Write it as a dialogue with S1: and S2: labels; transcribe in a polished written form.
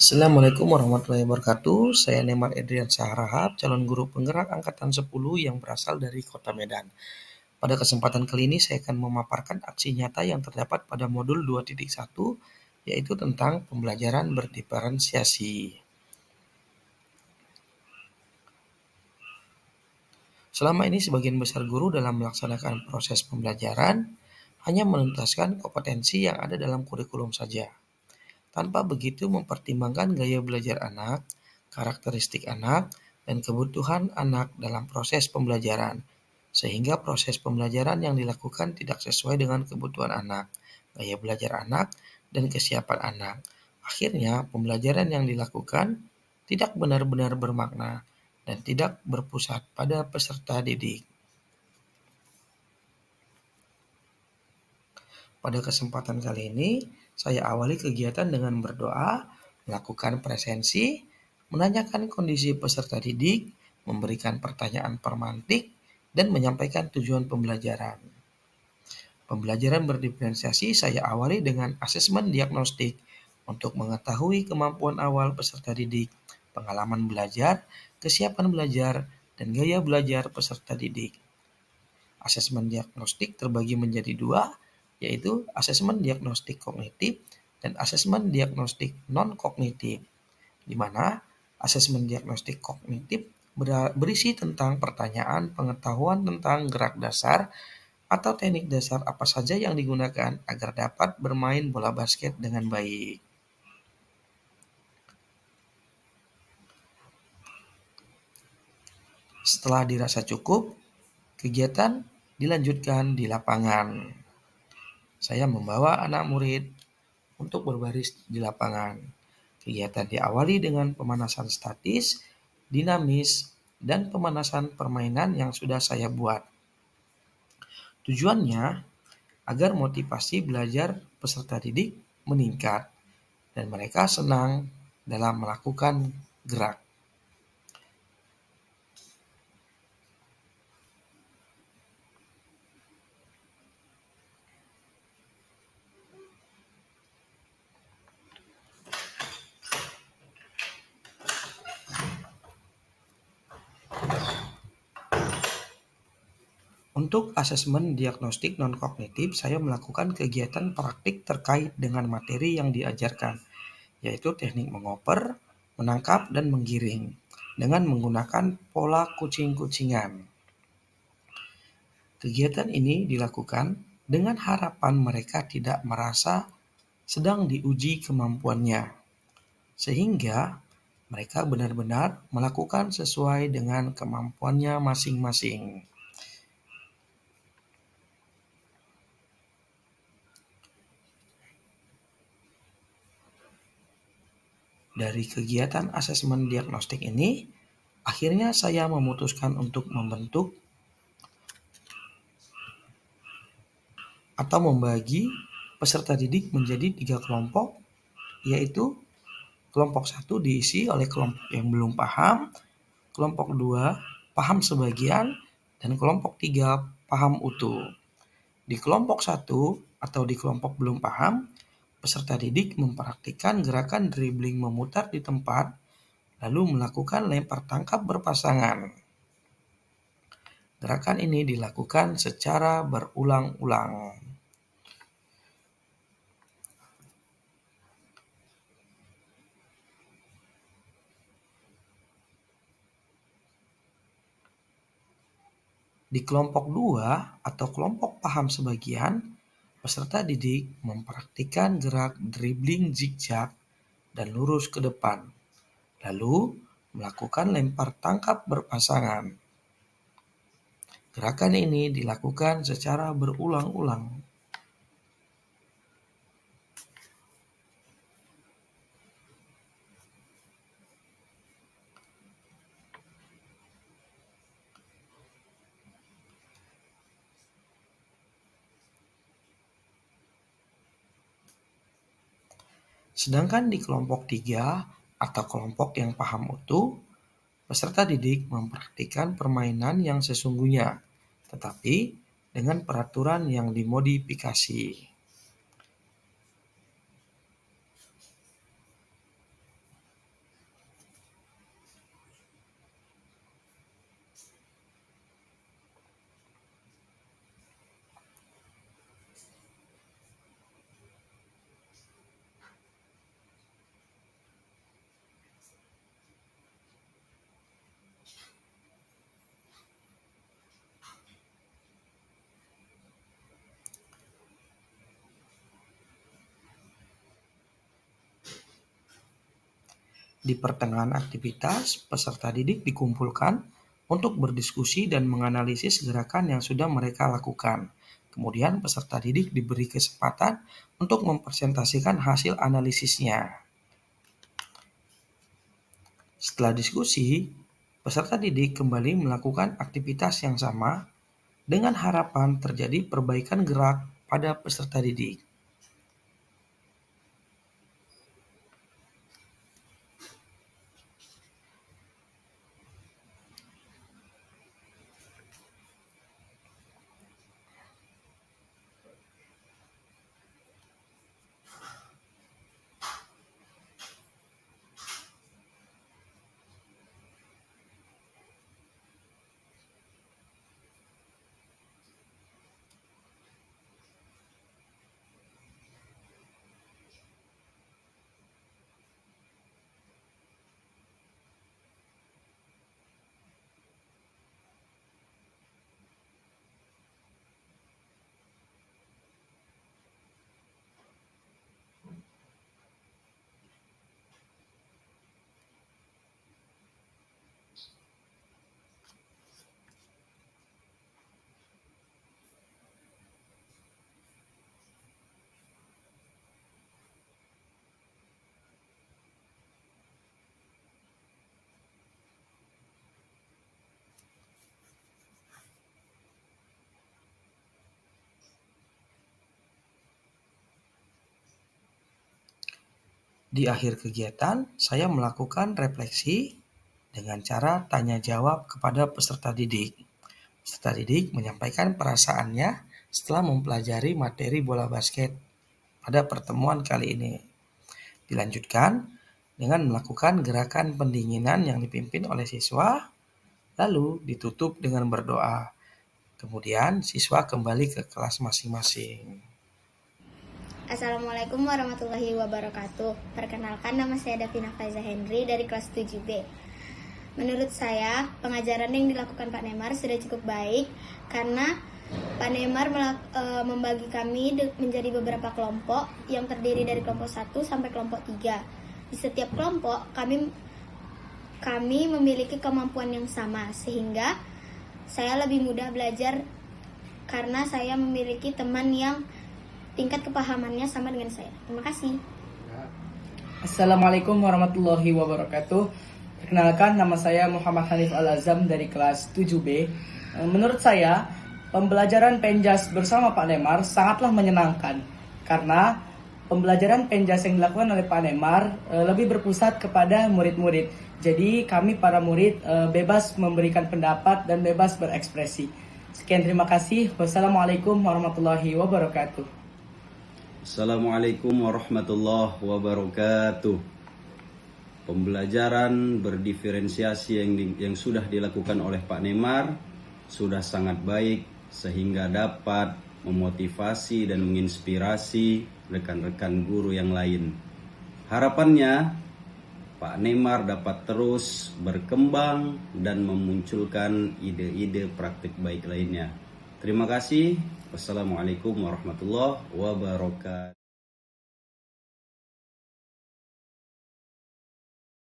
S1: Assalamualaikum warahmatullahi wabarakatuh. Saya Nemat Edrian Saharahap, calon guru penggerak angkatan 10 yang berasal dari Kota Medan. Pada kesempatan kali ini saya akan memaparkan aksi nyata yang terdapat pada modul 2.1, yaitu tentang pembelajaran berdiferensiasi. Selama ini sebagian besar guru dalam melaksanakan proses pembelajaran hanya menuntaskan kompetensi yang ada dalam kurikulum saja, tanpa begitu mempertimbangkan gaya belajar anak, karakteristik anak, dan kebutuhan anak dalam proses pembelajaran, sehingga proses pembelajaran yang dilakukan tidak sesuai dengan kebutuhan anak, gaya belajar anak, dan kesiapan anak. Akhirnya, pembelajaran yang dilakukan tidak benar-benar bermakna dan tidak berpusat pada peserta didik. Pada kesempatan kali ini, saya awali kegiatan dengan berdoa, melakukan presensi, menanyakan kondisi peserta didik, memberikan pertanyaan permantik, dan menyampaikan tujuan pembelajaran. Pembelajaran berdiferensiasi saya awali dengan asesmen diagnostik untuk mengetahui kemampuan awal peserta didik, pengalaman belajar, kesiapan belajar, dan gaya belajar peserta didik. Asesmen diagnostik terbagi menjadi dua, yaitu asesmen diagnostik kognitif dan asesmen diagnostik non-kognitif, di mana asesmen diagnostik kognitif berisi tentang pertanyaan pengetahuan tentang gerak dasar atau teknik dasar apa saja yang digunakan agar dapat bermain bola basket dengan baik. Setelah dirasa cukup, kegiatan dilanjutkan di lapangan. Saya membawa anak murid untuk berbaris di lapangan. Kegiatan diawali dengan pemanasan statis, dinamis, dan pemanasan permainan yang sudah saya buat. Tujuannya agar motivasi belajar peserta didik meningkat dan mereka senang dalam melakukan gerak. Untuk asesmen diagnostik non-kognitif, saya melakukan kegiatan praktik terkait dengan materi yang diajarkan, yaitu teknik mengoper, menangkap, dan menggiring, dengan menggunakan pola kucing-kucingan. Kegiatan ini dilakukan dengan harapan mereka tidak merasa sedang diuji kemampuannya, sehingga mereka benar-benar melakukan sesuai dengan kemampuannya masing-masing. Dari kegiatan asesmen diagnostik ini, akhirnya saya memutuskan untuk membentuk atau membagi peserta didik menjadi 3 kelompok, yaitu kelompok 1 diisi oleh kelompok yang belum paham, kelompok 2 paham sebagian, dan kelompok 3 paham utuh. Di kelompok 1 atau di kelompok belum paham, peserta didik mempraktikkan gerakan dribbling memutar di tempat, lalu melakukan lempar tangkap berpasangan. Gerakan ini dilakukan secara berulang-ulang. Di kelompok 2 atau kelompok paham sebagian, peserta didik mempraktikkan gerak dribbling zigzag dan lurus ke depan, lalu melakukan lempar tangkap berpasangan. Gerakan ini dilakukan secara berulang-ulang. Sedangkan di kelompok 3 atau kelompok yang paham utuh, peserta didik mempraktikkan permainan yang sesungguhnya, tetapi dengan peraturan yang dimodifikasi. Di pertengahan aktivitas, peserta didik dikumpulkan untuk berdiskusi dan menganalisis gerakan yang sudah mereka lakukan. Kemudian peserta didik diberi kesempatan untuk mempresentasikan hasil analisisnya. Setelah diskusi, peserta didik kembali melakukan aktivitas yang sama dengan harapan terjadi perbaikan gerak pada peserta didik. Di akhir kegiatan, saya melakukan refleksi dengan cara tanya jawab kepada peserta didik. Peserta didik menyampaikan perasaannya setelah mempelajari materi bola basket pada pertemuan kali ini. Dilanjutkan dengan melakukan gerakan pendinginan yang dipimpin oleh siswa, lalu ditutup dengan berdoa. Kemudian siswa kembali ke kelas masing-masing.
S2: Assalamualaikum warahmatullahi wabarakatuh. Perkenalkan, nama saya Davina Faiza Henry dari kelas 7B. Menurut saya, pengajaran yang dilakukan Pak Nemar sudah cukup baik karena Pak Nemar membagi kami menjadi beberapa kelompok yang terdiri dari kelompok 1 sampai kelompok 3. Di setiap kelompok kami memiliki kemampuan yang sama, sehingga saya lebih mudah belajar karena saya memiliki teman yang tingkat kepahamannya sama dengan saya. Terima kasih.
S3: Assalamualaikum warahmatullahi wabarakatuh. Perkenalkan, nama saya Muhammad Hanif Al-Azam dari kelas 7B. Menurut saya, pembelajaran Penjas bersama Pak Nemar sangatlah menyenangkan karena pembelajaran Penjas yang dilakukan oleh Pak Nemar lebih berpusat kepada murid-murid. Jadi kami para murid bebas memberikan pendapat dan bebas berekspresi. Sekian, terima kasih. Wassalamualaikum warahmatullahi wabarakatuh.
S4: Assalamualaikum warahmatullahi wabarakatuh. Pembelajaran berdiferensiasi yang sudah dilakukan oleh Pak Nemar sudah sangat baik sehingga dapat memotivasi dan menginspirasi rekan-rekan guru yang lain. Harapannya Pak Nemar dapat terus berkembang dan memunculkan ide-ide praktik baik lainnya. Terima kasih. Wassalamualaikum warahmatullahi wabarakatuh.